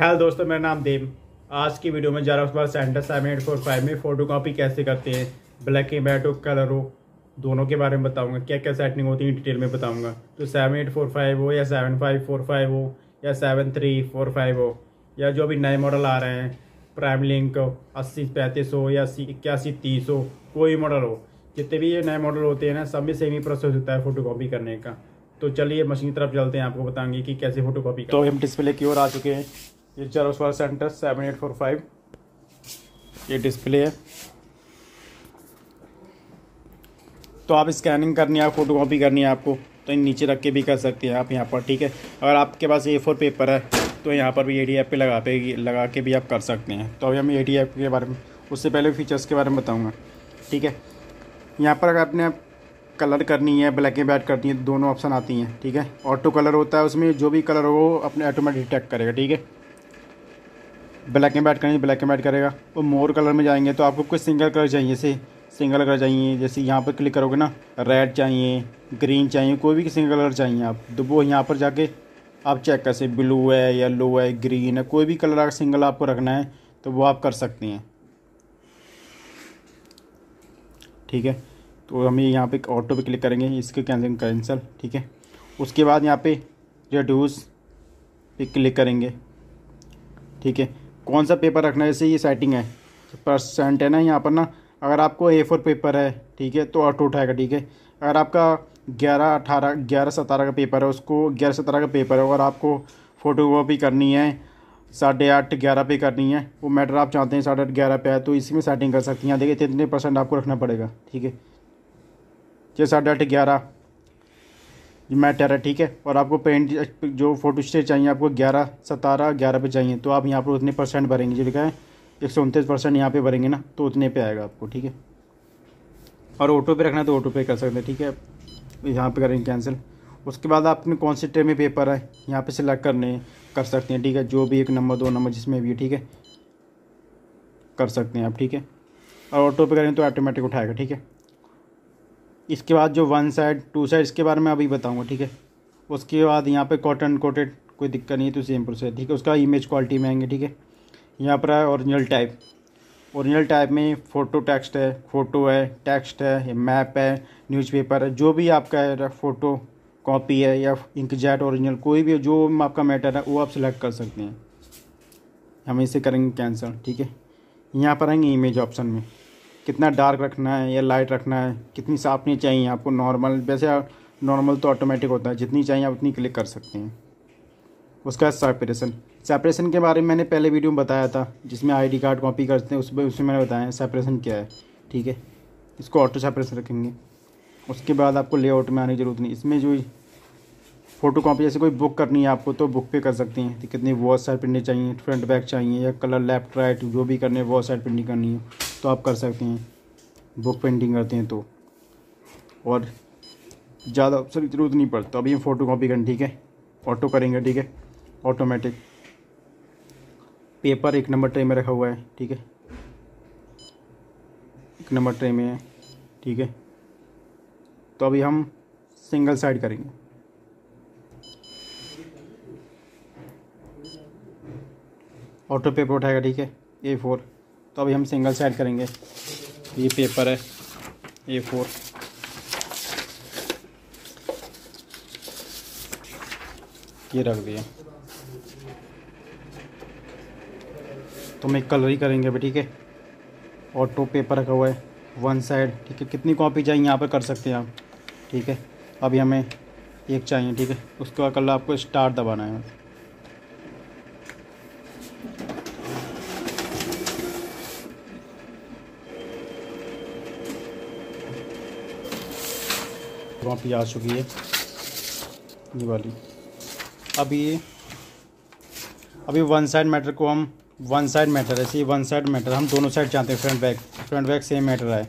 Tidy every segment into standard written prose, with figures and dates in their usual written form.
Hello दोस्तों, मेरा नाम देव। आज की वीडियो में जेरॉक्स बार सेंटर 7845 में फोटो कॉपी कैसे करते हैं, ब्लैक एंड वाइट हो कलर हो दोनों के बारे में बताऊंगा। क्या क्या सेटिंग होती है डिटेल में बताऊंगा। तो 7845 हो या 7545 हो या 7345 हो या जो भी नए मॉडल आ रहे हैं, प्राइम लिंक 8035 हो या 8130 हो, कोई मॉडल हो, जितने भी ये नए मॉडल होते हैं ना, सब में सेम ही प्रोसेस होता है फोटो कॉपी करने का। तो चलिए मशीन की तरफ चलते हैं, आपको बताएंगे कि कैसे फोटो कॉपी। तो हम डिस्प्ले की ओर आ चुके हैं। ये जेरॉक्स बार सेंटर 7845 ये डिस्प्ले है। तो आप स्कैनिंग करनी है, फोटो कॉपी करनी है आपको, तो नीचे रख के भी कर सकते हैं आप यहाँ पर, ठीक है। अगर आपके पास A4 पेपर है तो यहाँ पर भी ADF पे लगा के भी आप कर सकते हैं। तो अभी हम ADF के बारे में, उससे पहले फीचर्स के बारे में बताऊँगा, ठीक है। यहाँ पर अगर आपने कलर करनी है, ब्लैक एंड वाइट करनी है, तो दोनों ऑप्शन आती हैं, ठीक है। ऑटो कलर होता है, उसमें जो भी कलर हो वो अपने ऑटोमेटिक डिटेक्ट करेगा, ठीक है। ब्लैक एंड वाइट करनी है, ब्लैक एंड वाइट करेगा। और मोर कलर में जाएंगे तो आपको कोई सिंगल कलर चाहिए, जैसे सिंगल कलर चाहिए, जैसे यहाँ पर क्लिक करोगे ना, रेड चाहिए, ग्रीन चाहिए, कोई भी सिंगल कलर चाहिए आप, तो वो यहाँ पर जाके आप चेक कर सकते, ब्लू है, येलो है, ग्रीन है, कोई भी कलर अगर सिंगल आपको रखना है तो वो आप कर सकते हैं, ठीक है। तो हम यहाँ पे ऑटो पे क्लिक करेंगे, इसके कैंसिल, ठीक है। उसके बाद यहाँ पे रिड्यूस पे क्लिक करेंगे, ठीक है। कौन सा पेपर रखना है, जैसे ये सेटिंग है, परसेंट है ना यहाँ पर ना, अगर आपको A4 पेपर है, ठीक है, तो ऑटो उठाएगा, ठीक है। अगर आपका 11-17 का पेपर है, उसको 11-17 का पेपर है, अगर आपको फ़ोटो कॉपी करनी है 8:30-11 पे करनी है, वो मैटर आप चाहते हैं 8:30-11 पे है, तो इसी में सेटिंग कर सकती हैं। यहाँ देखिए इतने % आपको रखना पड़ेगा, ठीक है। जैसे 8:30-11 मैटर है, ठीक है। और आपको पेंट जो फोटो स्टेट चाहिए आपको 11-17-11 पे चाहिए, तो आप यहाँ पर उतने % भरेंगे, जो लिखा है 129% यहाँ पे भरेंगे ना, तो उतने पे आएगा आपको, ठीक है। और ऑटो पे रखना है तो ऑटो पे कर सकते हैं, ठीक है। यहाँ पे करेंगे कैंसिल। उसके बाद आपने कौन से ट्रे में पेपर है यहाँ पे सिलेक्ट कर सकते हैं, ठीक है। जो भी 1 नंबर 2 नंबर जिसमें भी है, ठीक है, कर सकते हैं आप, ठीक है। और ऑटो पे करेंगे तो ऑटोमेटिक उठाएगा, ठीक है। इसके बाद जो 1 साइड 2 साइड, इसके बारे में अभी बताऊंगा, ठीक है। उसके बाद यहाँ पे कॉटन कोटेड कोई दिक्कत नहीं है, तो सेम प्रोसेस, ठीक है। उसका इमेज क्वालिटी में आएंगे, ठीक है। यहाँ पर है ओरिजिनल टाइप में फ़ोटो टेक्स्ट है, फ़ोटो है, टेक्स्ट है, मैप है, न्यूज़पेपर है, जो भी आपका है, फ़ोटो कॉपी है या इंकजेट ओरिजिनल, कोई भी जो आपका मैटर है वो आप सिलेक्ट कर सकते हैं। हम इसे करेंगे कैंसिल, ठीक है। यहाँ पर आएंगे इमेज ऑप्शन में, कितना डार्क रखना है या लाइट रखना है, कितनी साफ नहीं चाहिए आपको, नॉर्मल, वैसे नॉर्मल तो ऑटोमेटिक होता है, जितनी चाहिए आप उतनी क्लिक कर सकते हैं। उसका सेपरेशन के बारे में मैंने पहले वीडियो में बताया था, जिसमें ID कार्ड कॉपी करते हैं, उसमें मैंने बताया सेपरेशन क्या है, ठीक है। इसको ऑटो सेपरेशन रखेंगे। उसके बाद आपको लेआउट में आने की ज़रूरत नहीं। इसमें जो फ़ोटो कॉपी जैसे कोई बुक करनी है आपको, तो बुक पे कर सकते हैं, तो कितनी वॉच साइड प्रिंटिंग चाहिए, फ्रंट बैक चाहिए या कलर लेफ्ट राइट, जो भी करने वॉच साइड प्रिंटिंग करनी है तो आप कर सकते हैं, बुक प्रिंटिंग करते हैं तो। और ज़्यादा ऑप्शन की ज़रूरत नहीं पड़ता। अभी हम फ़ोटो कॉपी करें, ठीक है, ऑटो करेंगे, ठीक है। ऑटोमेटिक पेपर 1 नंबर ट्रे में रखा हुआ है, ठीक है, 1 नंबर ट्रे में है, ठीक है। तो अभी हम सिंगल साइड करेंगे, ऑटो पेपर उठाएगा, ठीक है, A4। तो अभी हम सिंगल साइड करेंगे। ये पेपर है A4, ये रख दिया। तो हम एक कलर ही करेंगे अभी, ठीक है। ऑटो पेपर रखा हुआ है 1 साइड, ठीक है। कितनी कॉपी चाहिए यहाँ पर कर सकते हैं आप, ठीक है। अभी हमें एक चाहिए, ठीक है। उसका कलर आपको स्टार्ट दबाना है, कॉपी आ चुकी है ये वाली। अभी 1 साइड मैटर को हम 1 साइड मैटर है, 1 साइड मैटर हम दोनों साइड चाहते हैं, फ्रंट बैक सेम मैटर है,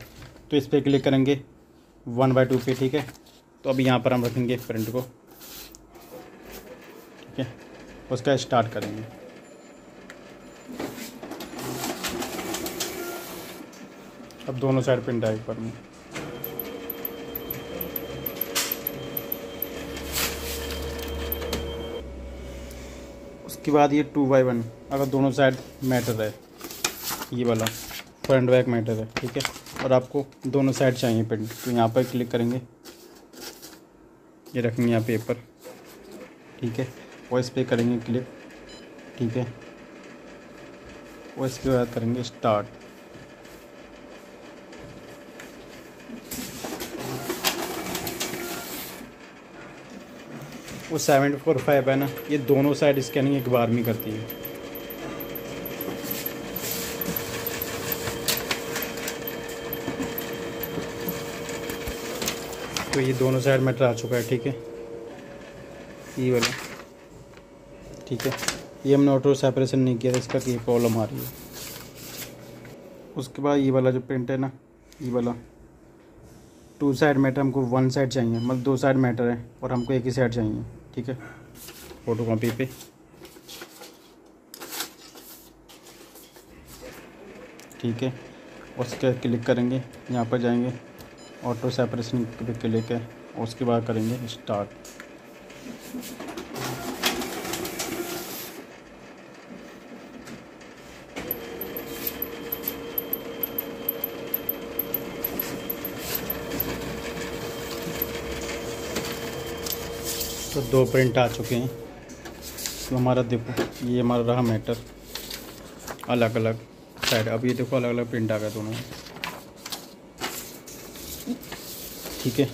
तो इस पर क्लिक करेंगे 1/2 पे, ठीक है। तो अभी यहाँ पर हम रखेंगे प्रिंट को, ठीक है। उसका स्टार्ट करेंगे। अब दोनों साइड प्रिंट आएगी पर में। उसके बाद ये 2x1 अगर दोनों साइड मैटर है, ये वाला फ्रंट बैक मैटर है, ठीक है, और आपको दोनों साइड चाहिए प्रिंट, तो यहाँ पर क्लिक करेंगे, ये रखेंगे यहाँ पेपर, ठीक है, और इस पर करेंगे क्लिक, ठीक है, और इसके बाद करेंगे स्टार्ट। वो 745 है ना, ये दोनों साइड स्कैनिंग एक बार में करती है। तो ये दोनों साइड मैटर आ चुका है, ठीक है, ये वाला, ठीक है, ये हमने ऑटो सेपरेशन नहीं किया था, इसका ये प्रॉब्लम आ रही है। उसके बाद ये वाला जो प्रिंट है ना, ये वाला 2 साइड मैटर, हमको 1 साइड चाहिए, मतलब 2 साइड मैटर है और हमको एक ही साइड चाहिए, ठीक है, फोटो कॉपी पे, ठीक है, उसके क्लिक करेंगे, यहाँ पर जाएंगे, ऑटो सेपरेशन पे क्लिक है, उसके बाद करेंगे स्टार्ट। तो 2 प्रिंट आ चुके हैं। तो हमारा देखो, ये हमारा रहा मैटर अलग अलग साइड, अब ये देखो अलग अलग प्रिंट आ गए दोनों, ठीक है।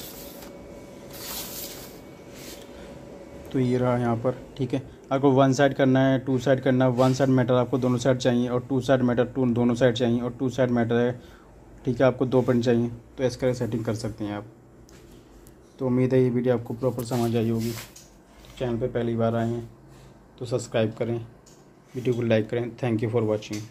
तो ये रहा यहाँ पर, ठीक है। आपको 1 साइड करना है, 2 साइड करना है, 1 साइड मैटर आपको दोनों साइड चाहिए, और 2 साइड मैटर दोनों साइड चाहिए, और 2 साइड मैटर है, ठीक है, आपको 2 प्रिंट चाहिए, तो इस तरह सेटिंग कर सकते हैं आप। तो उम्मीद है ये वीडियो आपको प्रॉपर समझ आई होगी। चैनल पे पहली बार आए हैं तो सब्सक्राइब करें, वीडियो को लाइक करें। Thank you for watching.